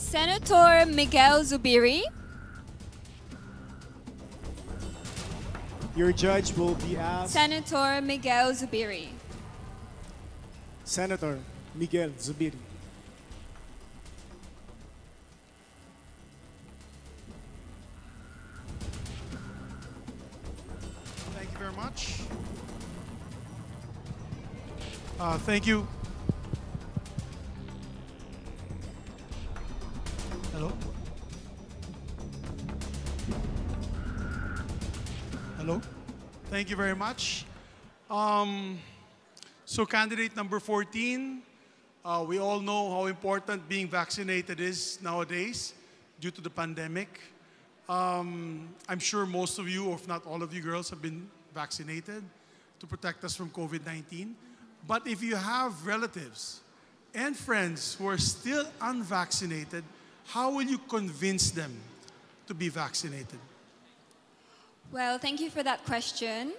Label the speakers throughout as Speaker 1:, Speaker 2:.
Speaker 1: Senator Miguel Zubiri.
Speaker 2: Your judge will be asked.
Speaker 1: Senator Miguel Zubiri.
Speaker 2: Senator Miguel Zubiri.
Speaker 3: Thank you very much. Thank you. Hello? Hello? Thank you very much. So candidate number 14, we all know how important being vaccinated is nowadays due to the pandemic. I'm sure most of you, or if not all of you girls, have been vaccinated to protect us from COVID-19. But if you have relatives and friends who are still unvaccinated, how will you convince them to be vaccinated?
Speaker 1: Well, thank you for that question.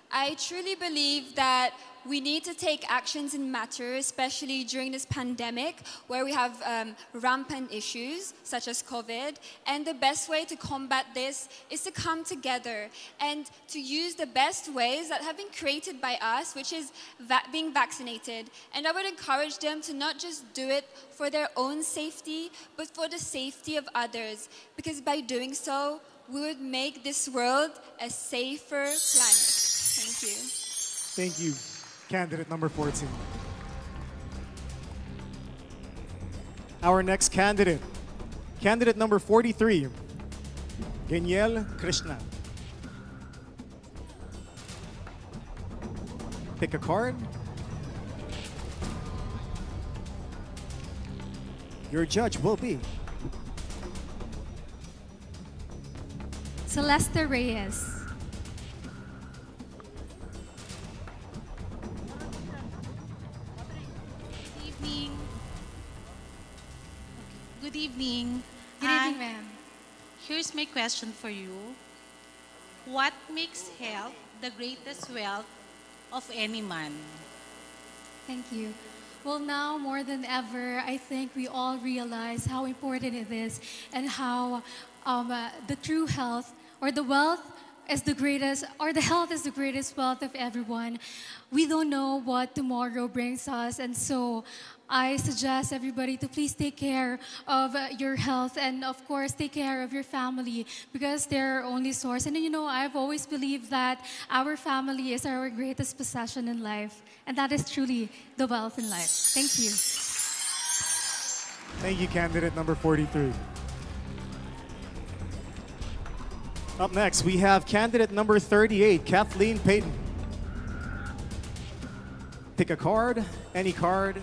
Speaker 1: I truly believe that we need to take actions in matter, especially during this pandemic where we have rampant issues such as COVID. And the best way to combat this is to come together and to use the best ways that have been created by us, which is being vaccinated. And I would encourage them to not just do it for their own safety, but for the safety of others. Because by doing so, we would make this world a safer planet. Thank you.
Speaker 2: Thank you, candidate number 14. Our next candidate, candidate number 43, Danielle Krishna. Pick a card. Your judge will be
Speaker 4: Celeste Reyes.
Speaker 5: Good evening.
Speaker 4: Good evening, ma'am.
Speaker 5: Here's my question for you. What makes health the greatest wealth of any man?
Speaker 4: Thank you. Well, now more than ever, I think we all realize how important it is and how the true health or the wealth is the greatest, or the health is the greatest wealth of everyone. We don't know what tomorrow brings us, and so I suggest everybody to please take care of your health and, of course, take care of your family because they're our only source. And you know, I've always believed that our family is our greatest possession in life, and that is truly the wealth in life. Thank you.
Speaker 2: Thank you, candidate number 43. Up next, we have candidate number 38, Kathleen Payton. Pick a card, any card.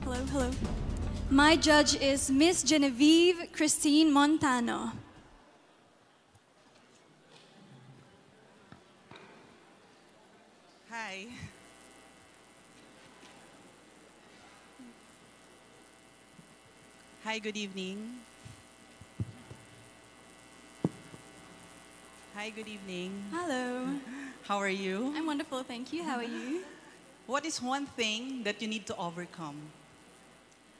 Speaker 6: Hello, hello. My judge is Miss Genevieve Christine Montano.
Speaker 7: Hi. Hi, good evening. Hi, good evening.
Speaker 6: Hello.
Speaker 7: How are you?
Speaker 6: I'm wonderful, thank you. How are you?
Speaker 7: What is one thing that you need to overcome?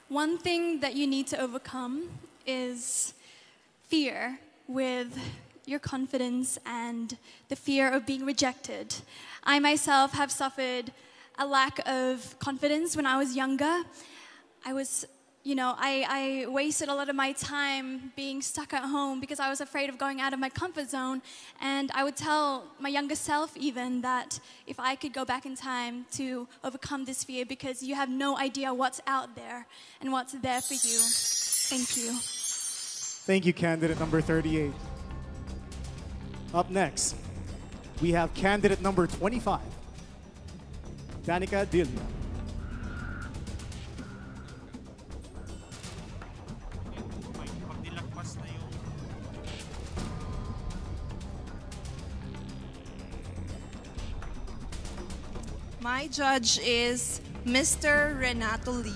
Speaker 6: One thing that you need to overcome is fear with your confidence and the fear of being rejected. I myself have suffered a lack of confidence when I was younger. I wasted a lot of my time being stuck at home because I was afraid of going out of my comfort zone. And I would tell my younger self even that if I could go back in time to overcome this fear, because you have no idea what's out there and what's there for you. Thank you.
Speaker 2: Thank you, candidate number 38. Up next, we have candidate number 25, Danica Dil.
Speaker 8: My judge is Mr. Renato Lee.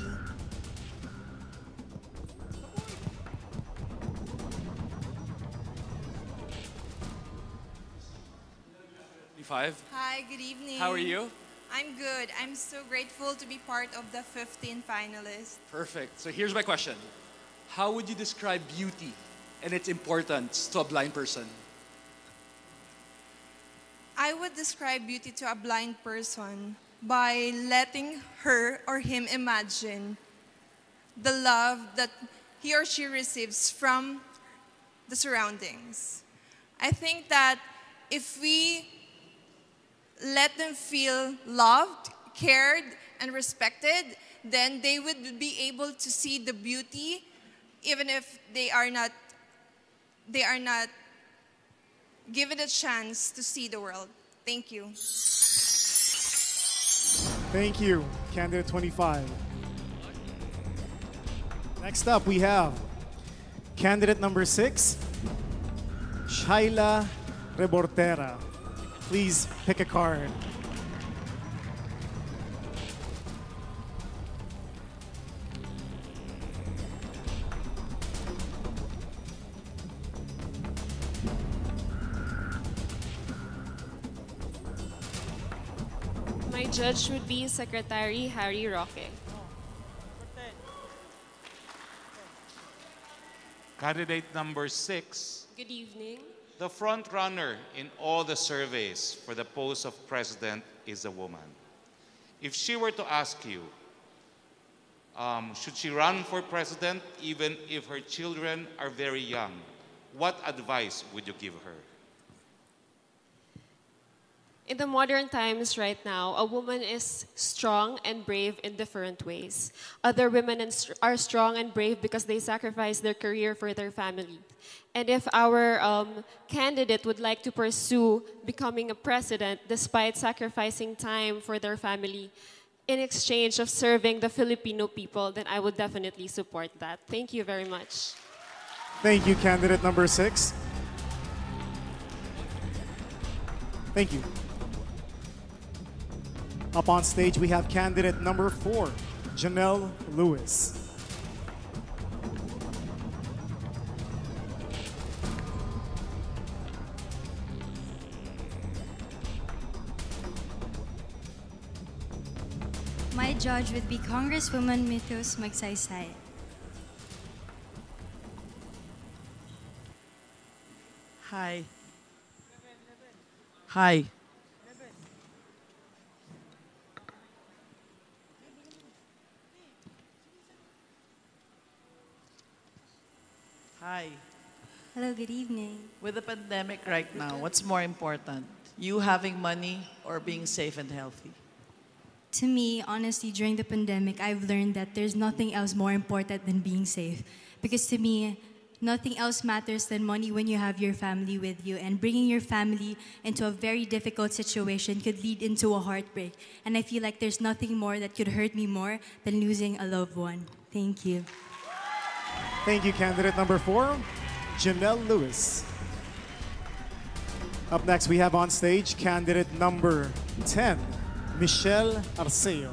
Speaker 9: 25.
Speaker 8: Hi, good evening.
Speaker 9: How are you?
Speaker 8: I'm good. I'm so grateful to be part of the 15 finalists.
Speaker 9: Perfect. So here's my question. How would you describe beauty and its importance to a blind person?
Speaker 8: I would describe beauty to a blind person by letting her or him imagine the love that he or she receives from the surroundings. I think that if we let them feel loved, cared, and respected, then they would be able to see the beauty even if they are not given a chance to see the world. Thank you.
Speaker 2: Thank you, candidate 25. Next up, we have candidate number 6, Shaila Rebortera. Please pick a card.
Speaker 10: My judge would be Secretary Harry Roque.
Speaker 11: Candidate number 6,
Speaker 10: Good evening.
Speaker 11: the front runner in all the surveys for the post of president is a woman. If she were to ask you, should she run for president even if her children are very young, what advice would you give her?
Speaker 10: In the modern times right now, a woman is strong and brave in different ways. Other women are strong and brave because they sacrifice their career for their family. And if our candidate would like to pursue becoming a president despite sacrificing time for their family in exchange of serving the Filipino people, then I would definitely support that. Thank you very much.
Speaker 2: Thank you, candidate number 6. Thank you. Up on stage, we have candidate number 4, Janelle Lewis.
Speaker 12: My judge would be Congresswoman Mythos Magsaysay.
Speaker 7: Hi. Hi. Hi.
Speaker 12: Hello, good evening.
Speaker 7: With the pandemic right now, what's more important? You having money or being safe and healthy?
Speaker 12: To me, honestly, during the pandemic, I've learned that there's nothing else more important than being safe. Because to me, nothing else matters than money when you have your family with you. And bringing your family into a very difficult situation could lead into a heartbreak. And I feel like there's nothing more that could hurt me more than losing a loved one. Thank you.
Speaker 2: Thank you, candidate number 4, Janelle Lewis. Up next, we have on stage candidate number 10, Michelle Arceo.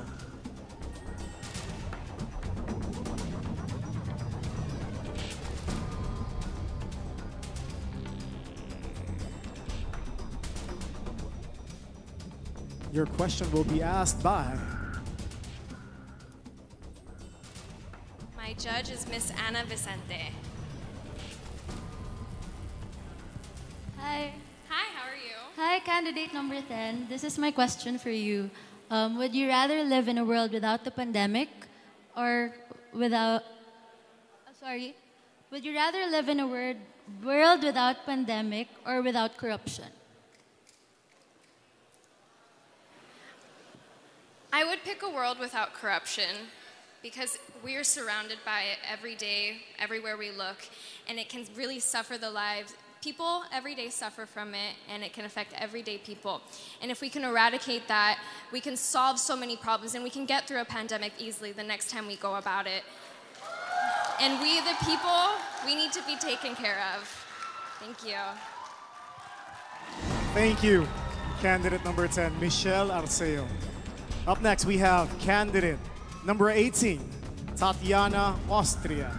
Speaker 2: Your question will be asked by
Speaker 13: My judge is Miss Ana Vicente.
Speaker 14: Hi.
Speaker 13: Hi, how are you?
Speaker 14: Hi, candidate number 10. This is my question for you. Would you rather live in a world without the pandemic or without... sorry. Would you rather live in a world without pandemic or without corruption?
Speaker 13: I would pick a world without corruption because we are surrounded by it every day, everywhere we look, and it can really suffer the lives. People every day suffer from it, and it can affect everyday people. And if we can eradicate that, we can solve so many problems, and we can get through a pandemic easily the next time we go about it. And we, the people, we need to be taken care of. Thank you.
Speaker 2: Thank you, candidate number 10, Michelle Arceo. Up next, we have candidate number 18, Tatiana Austria.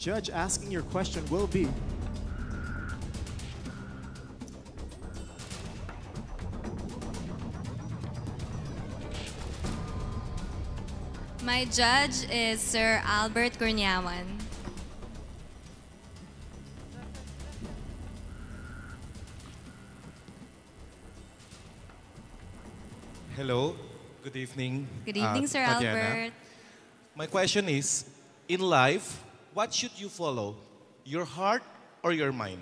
Speaker 2: judge asking your question will be.
Speaker 15: My judge is Sir Albert Gurnyawan.
Speaker 16: Hello, good evening.
Speaker 15: Good evening, Sir
Speaker 16: Tatiana.
Speaker 15: Albert.
Speaker 16: My question is, in life, what should you follow? Your heart or your mind?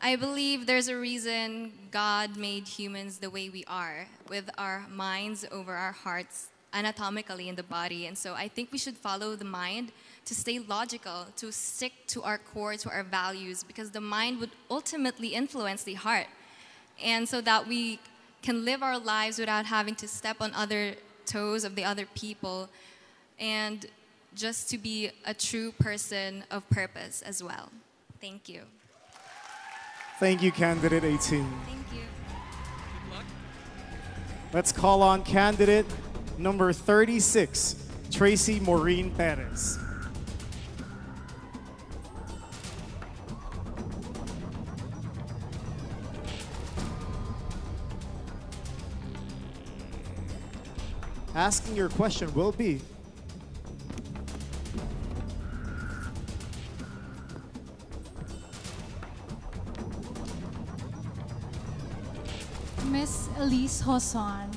Speaker 15: I believe there's a reason God made humans the way we are, with our minds over our hearts anatomically in the body. And so I think we should follow the mind to stay logical, to stick to our core, to our values, because the mind would ultimately influence the heart. And so that we can live our lives without having to step on other toes of the other people, and just to be a true person of purpose as well. Thank you.
Speaker 2: Thank you, candidate 18.
Speaker 15: Thank you.
Speaker 2: Let's call on candidate number 36, Tracy Maureen Perez. Asking your question will be.
Speaker 4: Miss Elise Hoson.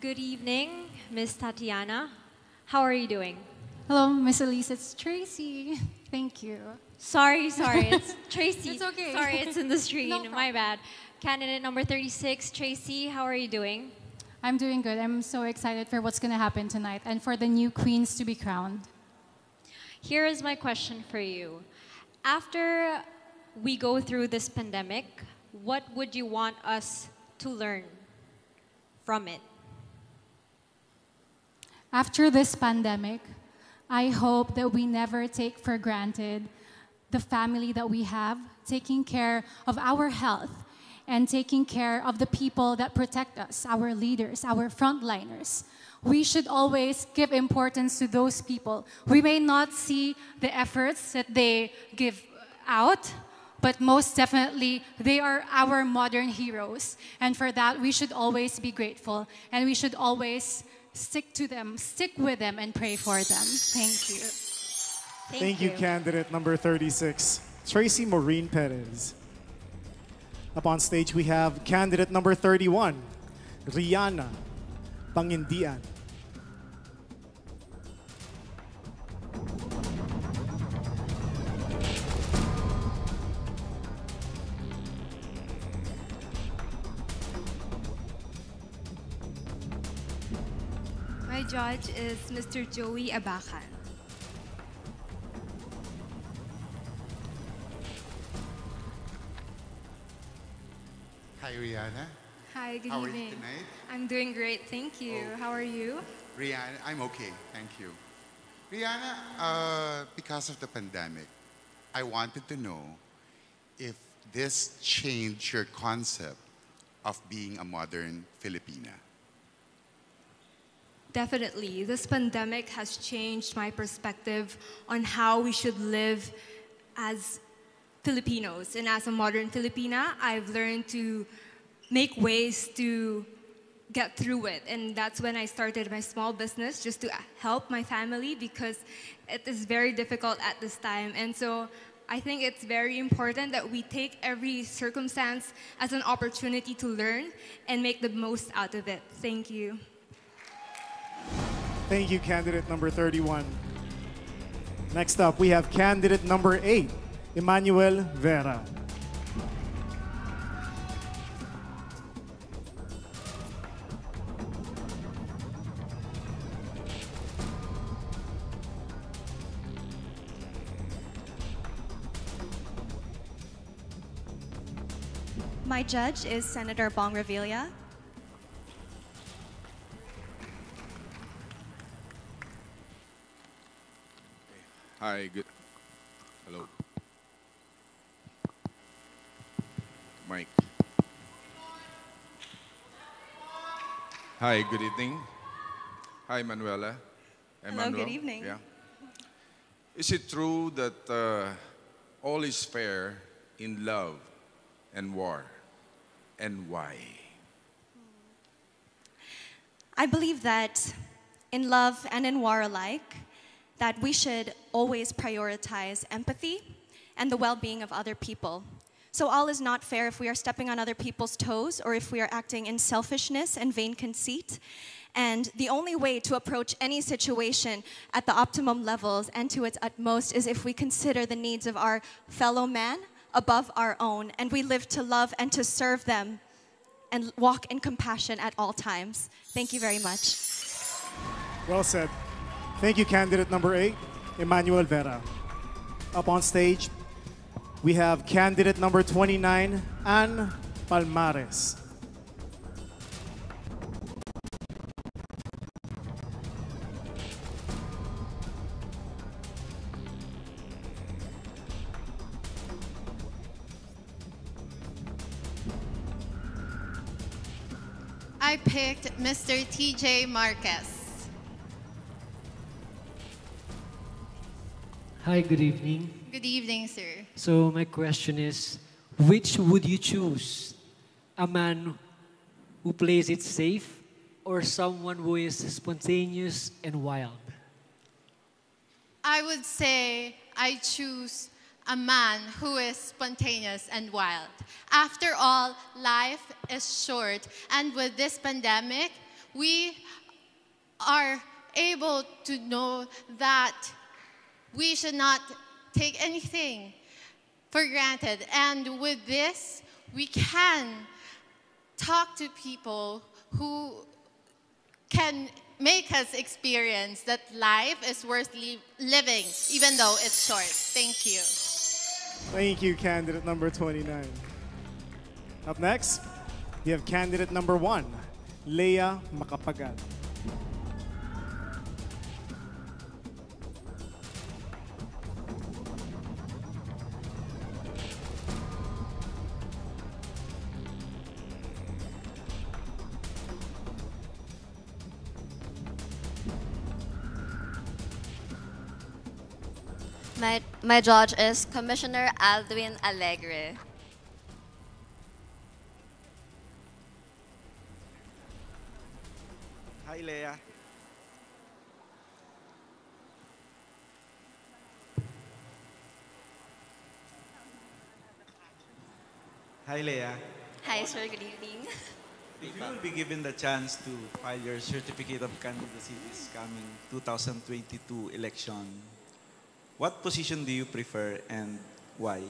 Speaker 17: Good evening, Miss Tatiana. How are you doing?
Speaker 4: Hello, Miss Elise. It's Tracy. Thank you.
Speaker 17: Sorry, it's Tracy.
Speaker 4: It's okay.
Speaker 17: Sorry, it's in the screen.
Speaker 4: No problem.
Speaker 17: My bad. Candidate number 36, Tracy, how are you doing?
Speaker 4: I'm doing good. I'm so excited for what's going to happen tonight and for the new queens to be crowned.
Speaker 17: Here is my question for you. After we go through this pandemic, what would you want us to learn from it?
Speaker 4: After this pandemic, I hope that we never take for granted the family that we have, taking care of our health and taking care of the people that protect us, our leaders, our frontliners. We should always give importance to those people. We may not see the efforts that they give out, but most definitely they are our modern heroes. And for that, we should always be grateful, and we should always stick to them, stick with them, and pray for them. Thank you.
Speaker 2: Thank you, candidate number 36, Tracy Maureen Perez. Up on stage, we have candidate number 31, Rihanna Pangindian.
Speaker 18: My judge is Mr. Joey Abacan.
Speaker 19: Hi, Rihanna.
Speaker 18: Hi, good
Speaker 19: How are
Speaker 18: evening.
Speaker 19: you tonight?
Speaker 18: I'm doing great, thank you. How are you?
Speaker 19: Rihanna, I'm okay, thank you. Rihanna, because of the pandemic, I wanted to know if this changed your concept of being a modern Filipina.
Speaker 18: Definitely. This pandemic has changed my perspective on how we should live as Filipinos. And as a modern Filipina, I've learned to make ways to get through it. And that's when I started my small business, just to help my family, because it is very difficult at this time. And so I think it's very important that we take every circumstance as an opportunity to learn and make the most out of it. Thank you.
Speaker 2: Thank you, candidate number 31. Next up, we have candidate number 8, Emmanuel Vera.
Speaker 20: My judge is Senator Bong Revilla.
Speaker 21: Hi, good. Hello. Mike. Hi, good evening. Hi, Manuela.
Speaker 6: Hello, good evening.
Speaker 21: Yeah. Is it true that all is fair in love and war? And why?
Speaker 20: I believe that in love and in war alike, that we should always prioritize empathy and the well-being of other people. So all is not fair if we are stepping on other people's toes or if we are acting in selfishness and vain conceit. And the only way to approach any situation at the optimum levels and to its utmost is if we consider the needs of our fellow man above our own, and we live to love and to serve them and walk in compassion at all times. Thank you very much.
Speaker 2: Well said. Thank you, candidate number 8, Emmanuel Vera. Up on stage, we have candidate number 29, Ann Palmares.
Speaker 3: I picked Mr. TJ Marquez.
Speaker 22: Hi, good evening.
Speaker 3: Good evening, sir.
Speaker 22: So my question is, which would you choose? A man who plays it safe or someone who is spontaneous and wild?
Speaker 3: I would say I choose a man who is spontaneous and wild. After all, life is short, and with this pandemic, we are able to know that we should not take anything for granted. And with this, we can talk to people who can make us experience that life is worth living, even though it's short. Thank you.
Speaker 2: Thank you, candidate number 29. Up next, we have candidate number 1, Leia Macapagal.
Speaker 23: My judge is Commissioner Aldwin Alegre.
Speaker 24: Hi, Leia. Hi, Leia.
Speaker 23: Hi, sir. Good evening.
Speaker 24: If you will be given the chance to file your certificate of candidacy this coming 2022 election, what position do you prefer and why?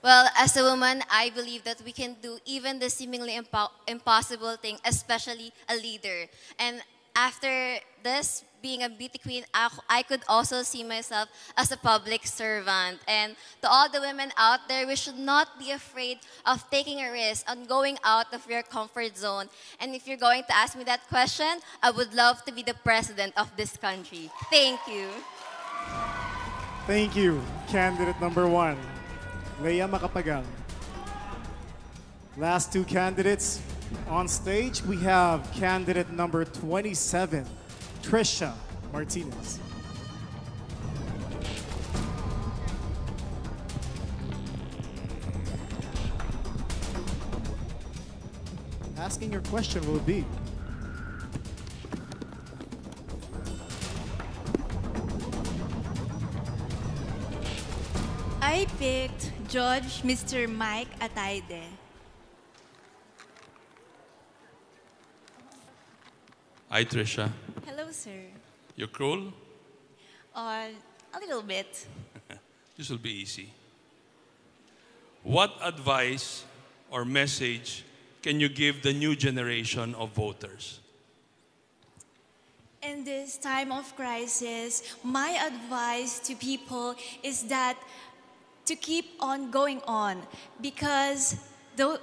Speaker 23: Well, as a woman, I believe that we can do even the seemingly impossible thing, especially a leader. And after this, being a beauty queen, I could also see myself as a public servant. And to all the women out there, we should not be afraid of taking a risk on going out of your comfort zone. And if you're going to ask me that question, I would love to be the president of this country. Thank you.
Speaker 2: Thank you, candidate number 1, Leia Macapagal. Last 2 candidates on stage, we have candidate number 27, Trisha Martinez. Asking your question will be,
Speaker 25: I picked Judge Mr. Mike Ataide.
Speaker 26: Hi, Trisha.
Speaker 25: Hello, sir.
Speaker 26: You're cruel?
Speaker 25: A little bit.
Speaker 26: This will be easy. What advice or message can you give the new generation of voters?
Speaker 25: In this time of crisis, my advice to people is that to keep on going on, because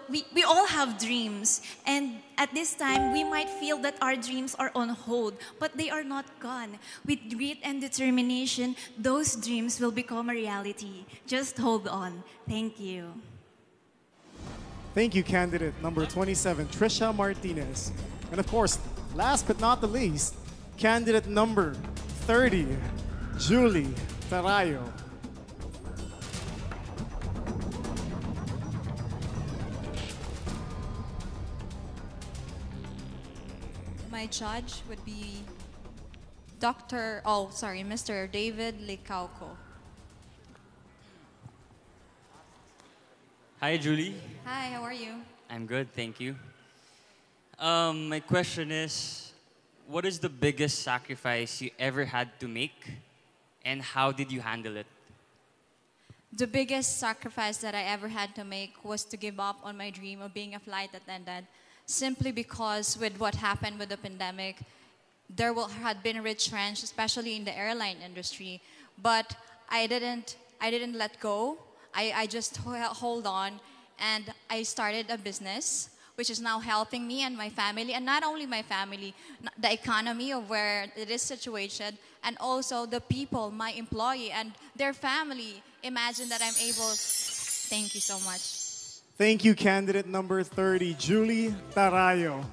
Speaker 25: we all have dreams, and at this time we might feel that our dreams are on hold, but they are not gone. With grit and determination, those dreams will become a reality. Just hold on. Thank you.
Speaker 2: Thank you, candidate number 27, Trisha Martinez. And of course, last but not the least, candidate number 30, Julie Tarayo.
Speaker 1: My judge would be Mr. David Licauco.
Speaker 5: Hi, Julie.
Speaker 1: Hi, how are you?
Speaker 5: I'm good, thank you. My question is, what is the biggest sacrifice you ever had to make, and how did you handle it?
Speaker 1: The biggest sacrifice that I ever had to make was to give up on my dream of being a flight attendant, simply because with what happened with the pandemic, had been a retrench, especially in the airline industry. But I didn't let go. I just hold on, and I started a business which is now helping me and my family, and not only my family, the economy of where it is situated, and also the people, my employee and their family. Imagine that I'm able. Thank you so much.
Speaker 2: Thank you, candidate number 30, Julie Tarayo.